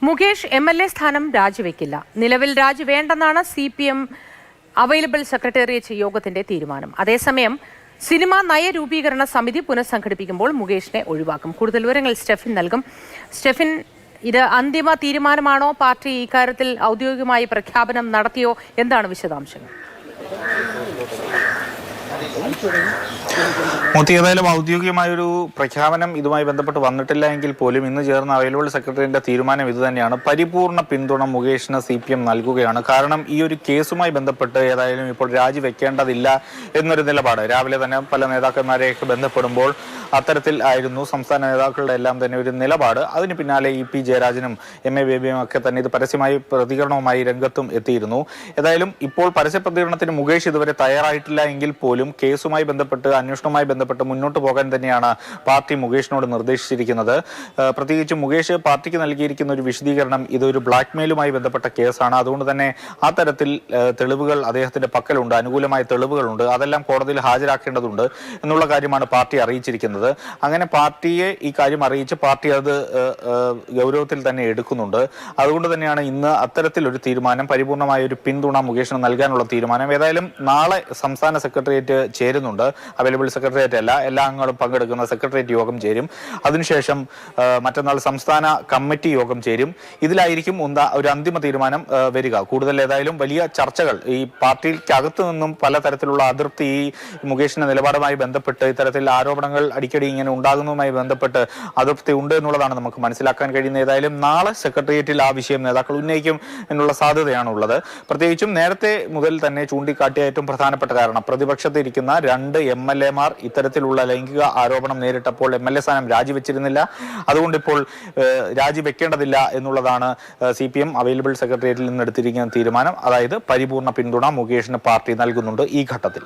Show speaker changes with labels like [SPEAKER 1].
[SPEAKER 1] Mukesh MLA സ്ഥാനം രാജിവെക്കില്ല. നിലവിൽ രാജി വേണ്ടെന്നാണ് CPM അവൈലബിൾ സെക്രട്ടേറിയറ്റ് യോഗത്തിന്റെ തീരുമാനം. അതേസമയം സിനിമാ നയരൂപീകരണ സമിതി പുനഃസംഘടിപ്പിക്കുമ്പോൾ മുകേഷിനെ ഒഴിവാക്കും. കൂടുതൽ വിവരങ്ങൾ സ്റ്റെഫിൻ നൽകും. സ്റ്റെഫിൻ, ഇത് അന്തിമ തീരുമാനമാണോ? പാർട്ടി ഇക്കാര്യത്തിൽ ഔദ്യോഗികമായി പ്രഖ്യാപനം നടത്തിയോ? എന്താണ് വിശദാംശങ്ങൾ?
[SPEAKER 2] ഏതായാലും ഔദ്യോഗികമായൊരു പ്രഖ്യാപനം ഇതുമായി ബന്ധപ്പെട്ട് വന്നിട്ടില്ല എങ്കിൽ പോലും ഇന്ന് ചേർന്ന അവൈലബിൾ സെക്രട്ടറിയുടെ തീരുമാനം ഇതുതന്നെയാണ്. പരിപൂർണ്ണ പിന്തുണ മുകേഷിന് CPM നൽകുകയാണ്. കാരണം ഈ ഒരു കേസുമായി ബന്ധപ്പെട്ട് ഏതായാലും ഇപ്പോൾ രാജിവെക്കേണ്ടതില്ല എന്നൊരു നിലപാട് രാവിലെ തന്നെ പല നേതാക്കന്മാരെയൊക്കെ ബന്ധപ്പെടുമ്പോൾ അത്തരത്തിൽ ആയിരുന്നു സംസ്ഥാന നേതാക്കളുടെ എല്ലാം തന്നെ ഒരു നിലപാട്. അതിന് പിന്നാലെ EP ജയരാജനും MA ബേബിയും ഒക്കെ തന്നെ ഇത് പരസ്യമായി പ്രതികരണവുമായി രംഗത്തും എത്തിയിരുന്നു. ഏതായാലും ഇപ്പോൾ പരസ്യ പ്രതികരണത്തിന് മുകേഷ് ഇതുവരെ തയ്യാറായിട്ടില്ല എങ്കിൽ പോലും കേസുമായി ബന്ധപ്പെട്ട് അന്വേഷണവുമായി ബന്ധപ്പെട്ട് മുന്നോട്ട് പോകാൻ തന്നെയാണ് പാർട്ടി മുകേഷിനോട് നിർദ്ദേശിച്ചിരിക്കുന്നത്. പ്രത്യേകിച്ച് മുകേഷ് പാർട്ടിക്ക് നൽകിയിരിക്കുന്ന ഒരു വിശദീകരണം ഇതൊരു ബ്ലാക്ക്മെയിലുമായി ബന്ധപ്പെട്ട കേസാണ്. അതുകൊണ്ട് തന്നെ ആ തരത്തിൽ തെളിവുകൾ അദ്ദേഹത്തിന്റെ പക്കലുണ്ട്, അനുകൂലമായ തെളിവുകളുണ്ട്, അതെല്ലാം കോടതിയിൽ ഹാജരാക്കേണ്ടതുണ്ട് എന്നുള്ള കാര്യമാണ് പാർട്ടി അറിയിച്ചിരിക്കുന്നത്. അങ്ങനെ പാർട്ടിയെ ഈ കാര്യം അറിയിച്ച് പാർട്ടി അത് ഗൗരവത്തിൽ തന്നെ എടുക്കുന്നുണ്ട്. അതുകൊണ്ട് തന്നെയാണ് ഇന്ന് അത്തരത്തിലൊരു തീരുമാനം, പരിപൂർണമായ ഒരു പിന്തുണ മുകേഷിന് നൽകാനുള്ള തീരുമാനം. ഏതായാലും നാളെ സംസ്ഥാന സെക്രട്ടേറിയറ്റ് ചേരുന്നുണ്ട്. അവൈലബിൾ സെക്രട്ടേറിയറ്റ് അല്ല, എല്ലാ അംഗങ്ങളും പങ്കെടുക്കുന്ന സെക്രട്ടേറിയറ്റ് യോഗം ചേരും. അതിനുശേഷം മറ്റന്നാൾ സംസ്ഥാന കമ്മിറ്റി യോഗം ചേരും. ഇതിലായിരിക്കും ഒരു അന്തിമ തീരുമാനം വരിക. കൂടുതൽ ഏതായാലും വലിയ ചർച്ചകൾ ഈ പാർട്ടിക്കകത്തു നിന്നും പലതരത്തിലുള്ള അതൃപ്തി ഈ മുകേഷിന്റെ നിലപാടുമായി ബന്ധപ്പെട്ട് ഇത്തരത്തിൽ ആരോപണങ്ങൾ അടിക്കടി ഇങ്ങനെ ഉണ്ടാകുന്നതുമായി ബന്ധപ്പെട്ട് അതൃപ്തി ഉണ്ട് എന്നുള്ളതാണ് നമുക്ക് മനസ്സിലാക്കാൻ കഴിയുന്നത്. ഏതായാലും നാളെ സെക്രട്ടേറിയറ്റിൽ ആ വിഷയം നേതാക്കൾ ഉന്നയിക്കും എന്നുള്ള സാധ്യതയാണുള്ളത്. പ്രത്യേകിച്ചും നേരത്തെ മുതൽ തന്നെ ചൂണ്ടിക്കാട്ടിയ ഏറ്റവും പ്രധാനപ്പെട്ട കാരണം പ്രതിപക്ഷത്തിരിക്കുന്ന 2 MLA-മാർ ഇത്തരത്തിലുള്ള ലൈംഗിക ആരോപണം നേരിട്ടപ്പോൾ MLA സ്ഥാനം രാജിവെച്ചിരുന്നില്ല. അതുകൊണ്ട് ഇപ്പോൾ രാജിവെക്കേണ്ടതില്ല എന്നുള്ളതാണ് CPM അവൈലബിൾ സെക്രട്ടേറിയറ്റിൽ നിന്ന് എടുത്തിരിക്കുന്ന തീരുമാനം. അതായത് പരിപൂർണ്ണ പിന്തുണ മുകേഷിന് പാർട്ടി നൽകുന്നുണ്ട് ഈ ഘട്ടത്തിൽ.